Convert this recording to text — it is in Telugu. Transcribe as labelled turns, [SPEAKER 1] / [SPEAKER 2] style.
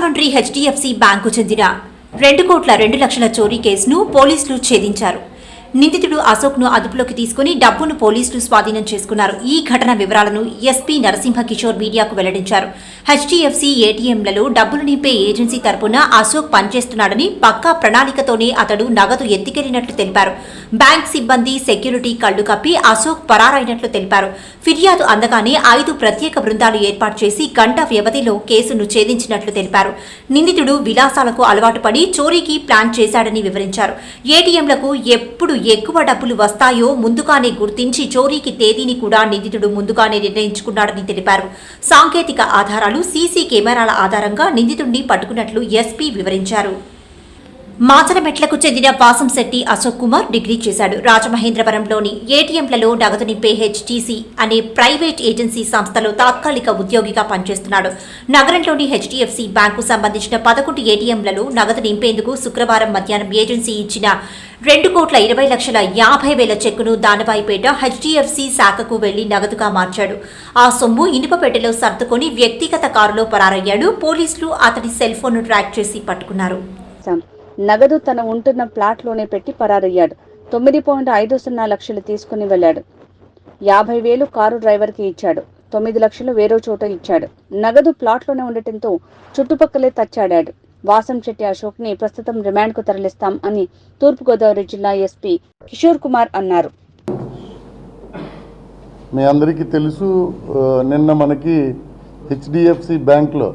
[SPEAKER 1] రాజమండ్రి హెచ్డిఎఫ్సి బ్యాంకు చెందిన 2,02,00,000 చోరీ కేసును పోలీసులు ఛేదించారు. నిందితుడు అశోక్ను అదుపులోకి తీసుకుని డబ్బును పోలీసులు స్వాధీనం చేసుకున్నారు. ఈ ఘటన వివరాలను ఎస్పీ నరసింహ కిషోర్ మీడియాకు వెల్లడించారు. హెచ్డిఎఫ్సి ఏటీఎంలలో డబ్బులు నింపే ఏజెన్సీ తరపున అశోక్ పనిచేస్తున్నాడని, పక్కా ప్రణాళికతోనే అతడు నగదు ఎత్తికెళ్లినట్లు తెలిపారు. బ్యాంక్ సిబ్బంది సెక్యూరిటీ కళ్లు కప్పి అశోక్ పరారైనట్లు తెలిపారు. ఫిర్యాదు అందగానే 5 ప్రత్యేక బృందాలు ఏర్పాటు చేసి గంట వ్యవధిలో కేసును ఛేదించినట్లు తెలిపారు. నిందితుడు విలాసాలకు అలవాటు పడి చోరీకి ప్లాన్ చేశాడని వివరించారు. ఏటీఎంలకు ఎప్పుడు ఎక్కువ డబ్బులు వస్తాయో ముందుగానే గుర్తించి చోరీకి తేదీని కూడా నిందితుడు ముందుగానే నిర్ణయించుకున్నాడని తెలిపారు. సాంకేతిక ఆధారాలు, సీసీ కెమెరాల ఆధారంగా నిందితుడిని పట్టుకున్నట్లు ఎస్పీ వివరించారు. మాచరమెట్లకు చెందిన వాసంశెట్టి అశోక్ కుమార్ డిగ్రీ చేశాడు. రాజమహేంద్రవరంలోని ఏటీఎంలలో నగదు నింపే హెచ్టీసీ అనే ప్రైవేట్ ఏజెన్సీ సంస్థలో తాత్కాలిక ఉద్యోగిగా పనిచేస్తున్నాడు. నగరంలోని హెచ్డిఎఫ్సి బ్యాంకు సంబంధించిన 11 ఏటీఎంలలో నగదు నింపేందుకు శుక్రవారం మధ్యాహ్నం ఏజెన్సీ ఇచ్చిన 2,20,50,000 చెక్కును దానబాయిపేట హెచ్డిఎఫ్సి శాఖకు వెళ్లి నగదుగా మార్చాడు. ఆ సొమ్ము ఇనుప పెట్టెలో సర్దుకొని వ్యక్తిగత కారులో పరారయ్యాడు. పోలీసులు అతడి సెల్ ఫోన్ను ట్రాక్ చేసి పట్టుకున్నారు.
[SPEAKER 2] నగదు తన ఉంటున్న ప్లాట్లోనే పెట్టి పరారయ్యాడు. 9.50 లక్షలు తీసుకుని వెళ్లాడు. 50,000 కారు డ్రైవర్కి ఇచ్చాడు. 9 లక్షలు వేరే చోట ఇచ్చాడు. నగదు ప్లాట్లోనే ఉండటంతో చుట్టుపక్కలే తచ్చాడాడు. వాసంశెట్టి అశోక్ ని ప్రస్తుతం రిమాండ్ కు తరలిస్తాం అని తూర్పుగోదావరి జిల్లా ఎస్పీ కిషోర్ కుమార్ అన్నారు.
[SPEAKER 3] మీ అందరికీ తెలుసు, నిన్న మనకి హెచ్డిఎఫ్సి బ్యాంక్లో